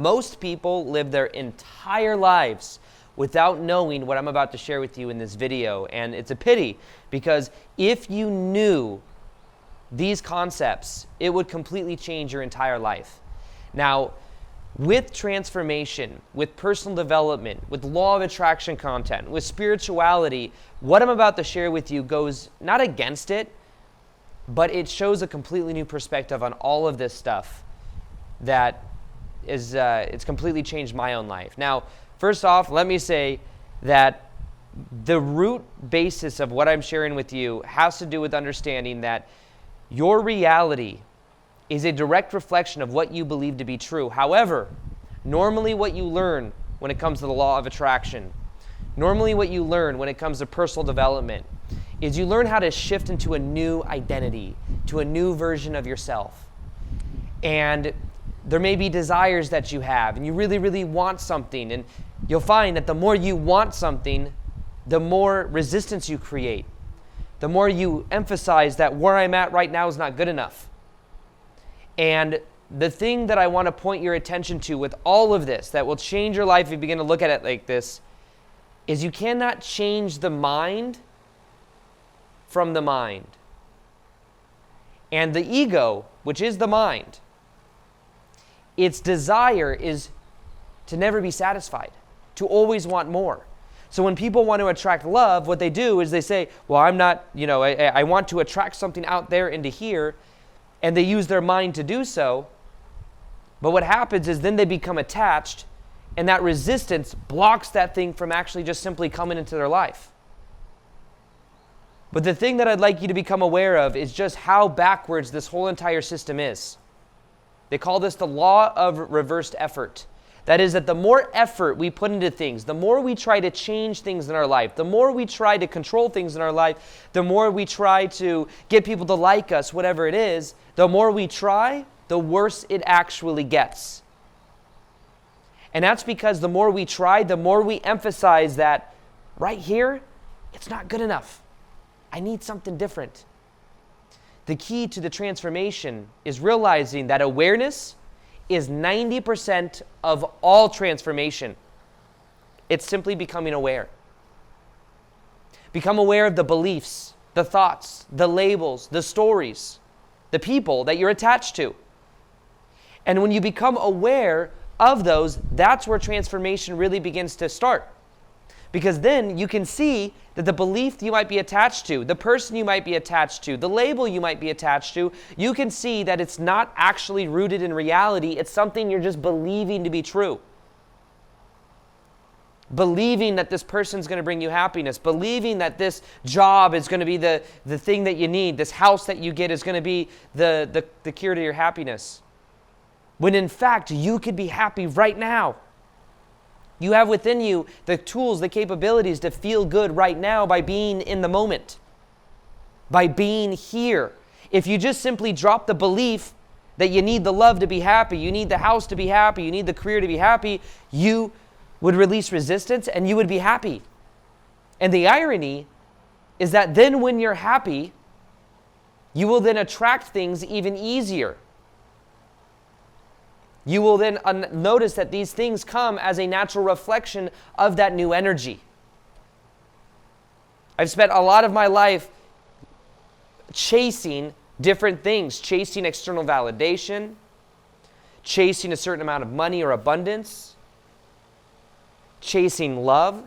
Most people live their entire lives without knowing what I'm about to share with you in this video. And it's a pity, because if you knew these concepts, it would completely change your entire life. Now, with transformation, with personal development, with law of attraction content, with spirituality, what I'm about to share with you goes not against it, but it shows a completely new perspective on all of this stuff that is, it's completely changed my own life. Now, first off, let me say that the root basis of what I'm sharing with you has to do with understanding that your reality is a direct reflection of what you believe to be true. However, normally what you learn when it comes to the law of attraction, normally what you learn when it comes to personal development, is you learn how to shift into a new identity, to a new version of yourself. And there may be desires that you have, and you really, really want something, and you'll find that the more you want something, the more resistance you create. The more you emphasize that where I'm at right now is not good enough. And the thing that I want to point your attention to with all of this, that will change your life if you begin to look at it like this, is you cannot change the mind from the mind. And the ego, which is the mind, its desire is to never be satisfied, to always want more. So when people want to attract love, what they do is they say, well, I'm not, I want to attract something out there into here, and they use their mind to do so. But what happens is then they become attached, and that resistance blocks that thing from actually just simply coming into their life. But the thing that I'd like you to become aware of is just how backwards this whole entire system is. They call this the law of reversed effort. That is that the more effort we put into things, the more we try to change things in our life, the more we try to control things in our life, the more we try to get people to like us, whatever it is, the more we try, the worse it actually gets. And that's because the more we try, the more we emphasize that right here, it's not good enough. I need something different. The key to the transformation is realizing that awareness is 90% of all transformation. It's simply becoming aware. Become aware of the beliefs, the thoughts, the labels, the stories, the people that you're attached to. And when you become aware of those, that's where transformation really begins to start. Because then you can see that the belief you might be attached to, the person you might be attached to, the label you might be attached to, you can see that it's not actually rooted in reality. It's something you're just believing to be true. Believing that this person's going to bring you happiness. Believing that this job is going to be the thing that you need. This house that you get is going to be the cure to your happiness. When in fact, you could be happy right now. You have within you the tools, the capabilities to feel good right now by being in the moment, by being here. If you just simply drop the belief that you need the love to be happy, you need the house to be happy, you need the career to be happy, you would release resistance and you would be happy. And the irony is that then when you're happy, you will then attract things even easier. You will then notice that these things come as a natural reflection of that new energy. I've spent a lot of my life chasing different things, chasing external validation, chasing a certain amount of money or abundance, chasing love.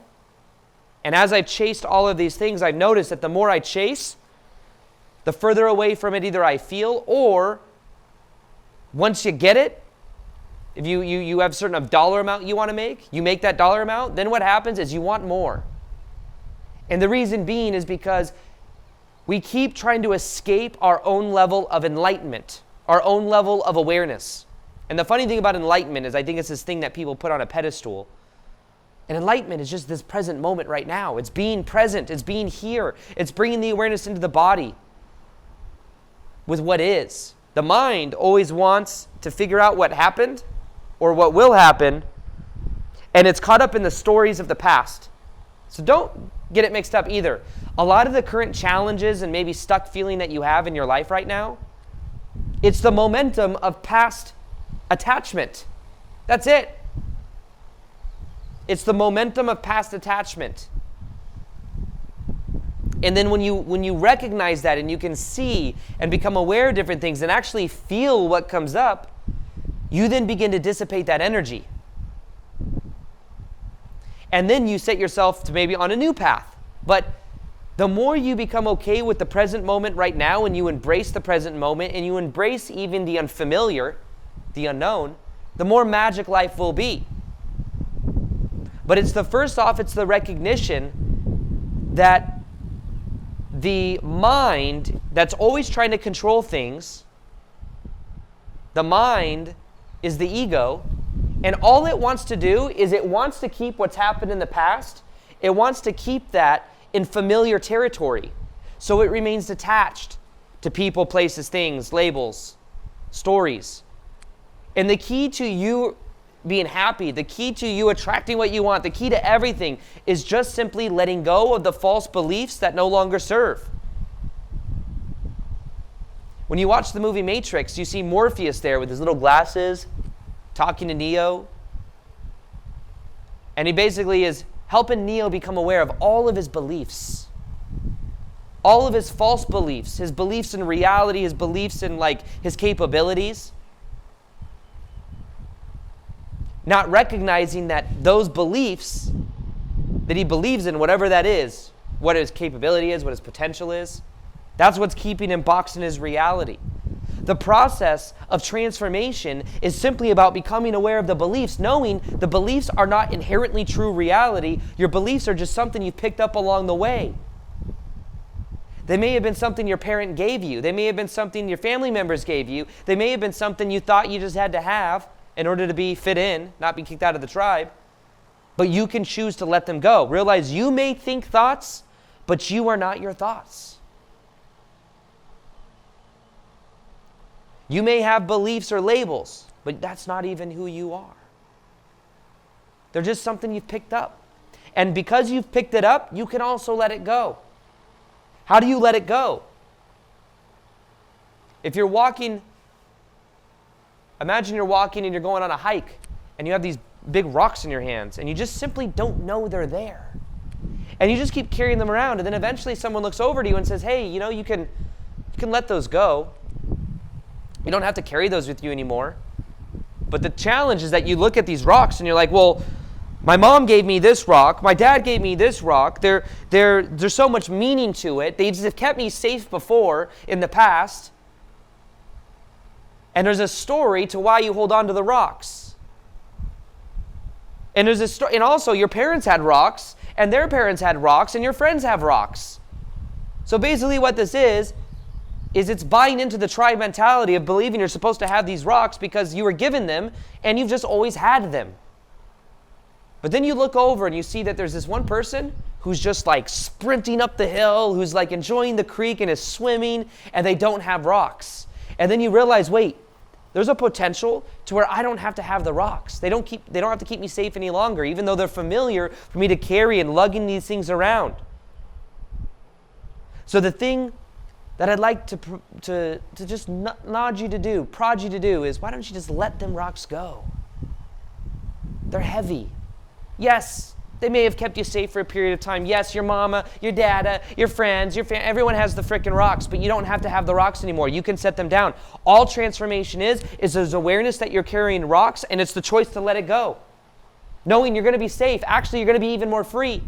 And as I've chased all of these things, I've noticed that the more I chase, the further away from it either I feel, or once you get it, if you have a certain dollar amount you want to make, you make that dollar amount, then what happens is you want more. And the reason being is because we keep trying to escape our own level of enlightenment, our own level of awareness. And the funny thing about enlightenment is I think it's this thing that people put on a pedestal. And enlightenment is just this present moment right now. It's being present. It's being here. It's bringing the awareness into the body with what is. The mind always wants to figure out what happened or what will happen, and it's caught up in the stories of the past. So don't get it mixed up either. A lot of the current challenges and maybe stuck feeling that you have in your life right now, it's the momentum of past attachment. That's it. It's the momentum of past attachment. And then when you recognize that and you can see and become aware of different things and actually feel what comes up, you then begin to dissipate that energy. And then you set yourself to maybe on a new path. But the more you become okay with the present moment right now, and you embrace the present moment, and you embrace even the unfamiliar, the unknown, the more magic life will be. But it's the recognition that the mind that's always trying to control things, the mind is the ego, and all it wants to do is it wants to keep what's happened in the past, it wants to keep that in familiar territory. So it remains attached to people, places, things, labels, stories. And the key to you being happy, the key to you attracting what you want, the key to everything is just simply letting go of the false beliefs that no longer serve. When you watch the movie Matrix, you see Morpheus there with his little glasses, talking to Neo. And he basically is helping Neo become aware of all of his beliefs. All of his false beliefs, his beliefs in reality, his beliefs in his capabilities. Not recognizing that those beliefs that he believes in, whatever that is, what his capability is, what his potential is, that's what's keeping him boxed in his reality. The process of transformation is simply about becoming aware of the beliefs, knowing the beliefs are not inherently true reality. Your beliefs are just something you've picked up along the way. They may have been something your parent gave you. They may have been something your family members gave you. They may have been something you thought you just had to have in order to be fit in, not be kicked out of the tribe. But you can choose to let them go. Realize you may think thoughts, but you are not your thoughts. You may have beliefs or labels, but that's not even who you are. They're just something you've picked up. And because you've picked it up, you can also let it go. How do you let it go? If you're walking, imagine you're walking and you're going on a hike and you have these big rocks in your hands and you just simply don't know they're there. And you just keep carrying them around, and then eventually someone looks over to you and says, hey, you can let those go. You don't have to carry those with you anymore. But the challenge is that you look at these rocks and you're like, well, my mom gave me this rock. My dad gave me this rock. There's so much meaning to it. They just have kept me safe before in the past. And there's a story to why you hold on to the rocks. And there's a story, and also your parents had rocks, and their parents had rocks, and your friends have rocks. So basically what this is it's buying into the tribe mentality of believing you're supposed to have these rocks because you were given them and you've just always had them. But then you look over and you see that there's this one person who's just sprinting up the hill, who's enjoying the creek and is swimming, and they don't have rocks. And then you realize, wait, there's a potential to where I don't have to have the rocks. They don't have to keep me safe any longer, even though they're familiar for me to carry and lugging these things around. So the thing that I'd like to just prod you to do is, why don't you just let them rocks go? They're heavy. Yes, they may have kept you safe for a period of time. Yes, your mama, your dada, your friends, your family, everyone has the frickin' rocks, but you don't have to have the rocks anymore. You can set them down. All transformation is there's awareness that you're carrying rocks, and it's the choice to let it go. Knowing you're going to be safe. Actually, you're going to be even more free.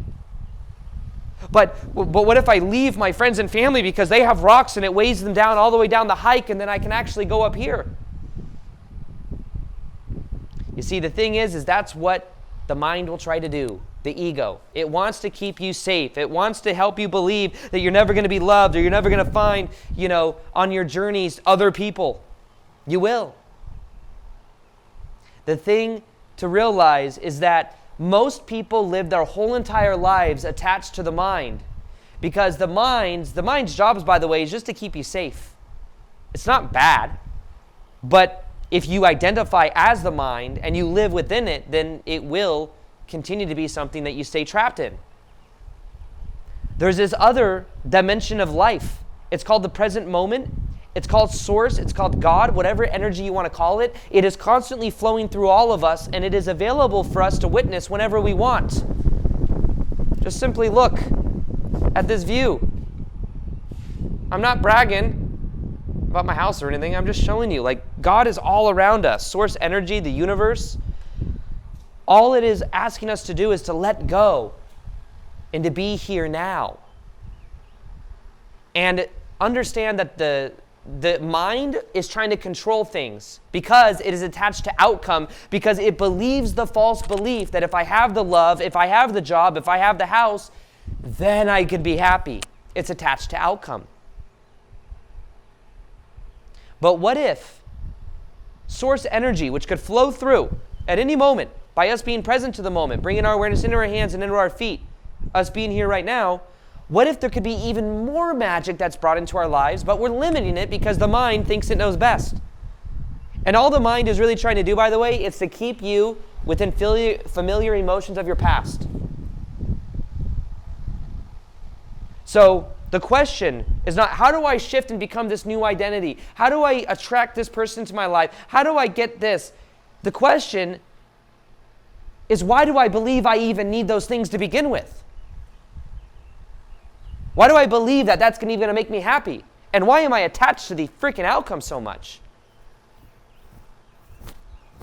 But what if I leave my friends and family because they have rocks and it weighs them down all the way down the hike, and then I can actually go up here? You see, the thing is that's what the mind will try to do, the ego. It wants to keep you safe. It wants to help you believe that you're never going to be loved, or you're never going to find, on your journeys, other people. You will. The thing to realize is that most people live their whole entire lives attached to the mind, because the mind's job, by the way, is just to keep you safe. It's not bad, but if you identify as the mind and you live within it, then it will continue to be something that you stay trapped in. There's this other dimension of life. It's called the present moment, It's called source, it's called God, whatever energy you want to call it. It is constantly flowing through all of us, and it is available for us to witness whenever we want. Just simply look at this view. I'm not bragging about my house or anything. I'm just showing you, like, God is all around us. Source energy, the universe. All it is asking us to do is to let go and to be here now. And understand that the mind is trying to control things because it is attached to outcome, because it believes the false belief that if I have the love, if I have the job, if I have the house, then I could be happy. It's attached to outcome. But what if source energy, which could flow through at any moment by us being present to the moment, bringing our awareness into our hands and into our feet, us being here right now, what if there could be even more magic that's brought into our lives, but we're limiting it because the mind thinks it knows best? And all the mind is really trying to do, by the way, is to keep you within familiar emotions of your past. So the question is not, how do I shift and become this new identity? How do I attract this person into my life? How do I get this? The question is, why do I believe I even need those things to begin with? Why do I believe that that's even going to make me happy? And why am I attached to the freaking outcome so much?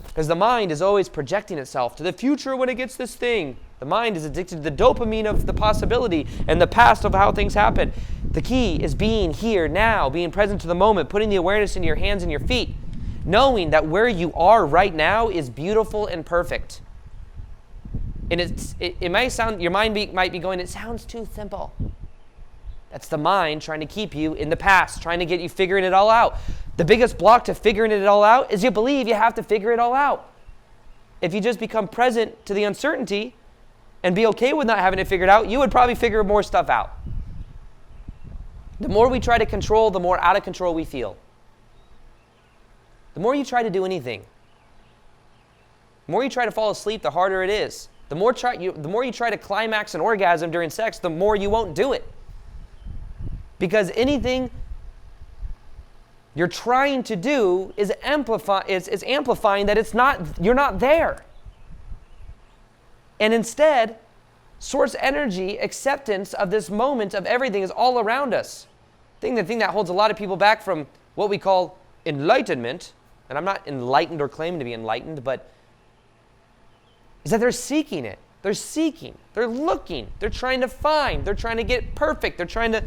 Because the mind is always projecting itself to the future when it gets this thing. The mind is addicted to the dopamine of the possibility and the past of how things happen. The key is being here now, being present to the moment, putting the awareness in your hands and your feet, knowing that where you are right now is beautiful and perfect. And it might sound, your mind might be going, it sounds too simple. That's the mind trying to keep you in the past, trying to get you figuring it all out. The biggest block to figuring it all out is you believe you have to figure it all out. If you just become present to the uncertainty and be okay with not having it figured out, you would probably figure more stuff out. The more we try to control, the more out of control we feel. The more you try to do anything, the more you try to fall asleep, the harder it is. The more you try to climax an orgasm during sex, the more you won't do it. Because anything you're trying to do is amplifying that you're not there. And instead, source energy, acceptance of this moment of everything is all around us. The thing that holds a lot of people back from what we call enlightenment, and I'm not enlightened or claiming to be enlightened, but is that they're seeking it. They're seeking. They're looking. They're trying to find. They're trying to get perfect. They're trying to,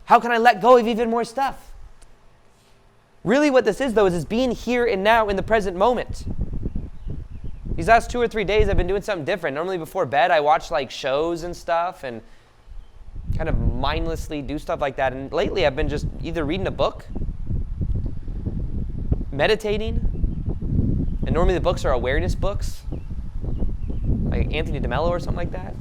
how can I let go of even more stuff? Really what this is, though, is being here and now in the present moment. These last 2 or 3 days, I've been doing something different. Normally before bed, I watch like shows and stuff and kind of mindlessly do stuff like that. And lately, I've been just either reading a book, meditating, and normally the books are awareness books, like Anthony DeMello or something like that.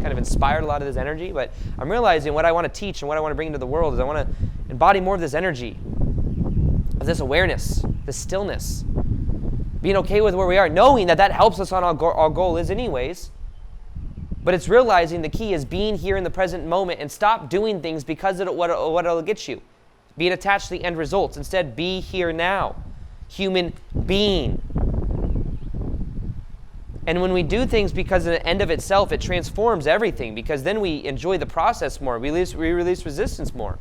Kind of inspired a lot of this energy, but I'm realizing what I want to teach and what I want to bring into the world is I want to embody more of this energy, of this awareness, this stillness, being okay with where we are, knowing that helps us on our goal is anyways. But it's realizing the key is being here in the present moment and stop doing things because of what it'll get you. Being attached to the end results. Instead, be here now. Human being. And when we do things because of the end of itself, it transforms everything, because then we enjoy the process more. We release resistance more.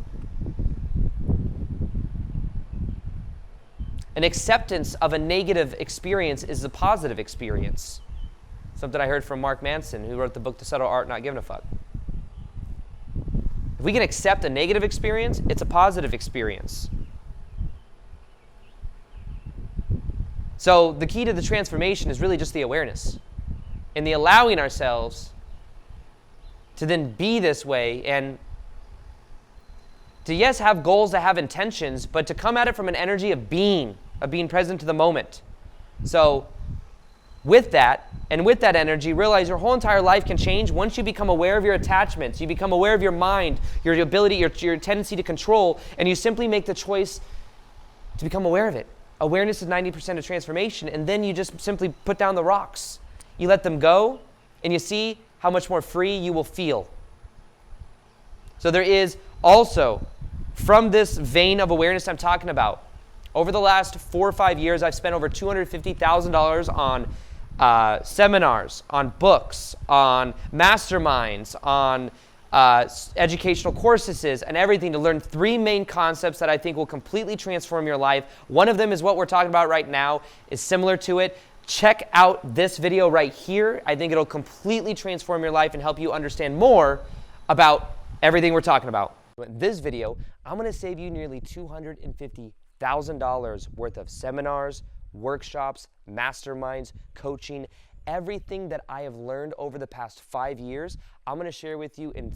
An acceptance of a negative experience is a positive experience. Something I heard from Mark Manson, who wrote the book The Subtle Art Not Giving a Fuck. If we can accept a negative experience, it's a positive experience. So the key to the transformation is really just the awareness and the allowing ourselves to then be this way and to, yes, have goals, to have intentions, but to come at it from an energy of being present to the moment. So with that, and with that energy, realize your whole entire life can change once you become aware of your attachments, you become aware of your mind, your ability, your tendency to control, and you simply make the choice to become aware of it. Awareness is 90% of transformation, and then you just simply put down the rocks. You let them go, and you see how much more free you will feel. So there is also from this vein of awareness I'm talking about, over the last 4 or 5 years, I've spent over $250,000 on seminars, on books, on masterminds, on educational courses, and everything to learn 3 main concepts that I think will completely transform your life. One of them is what we're talking about right now, is similar to it. Check out this video right here. I think it'll completely transform your life and help you understand more about everything we're talking about. In this video, I'm going to save you nearly $250,000 worth of seminars, workshops, masterminds, coaching, everything that I have learned over the past 5 years. I'm going to share with you in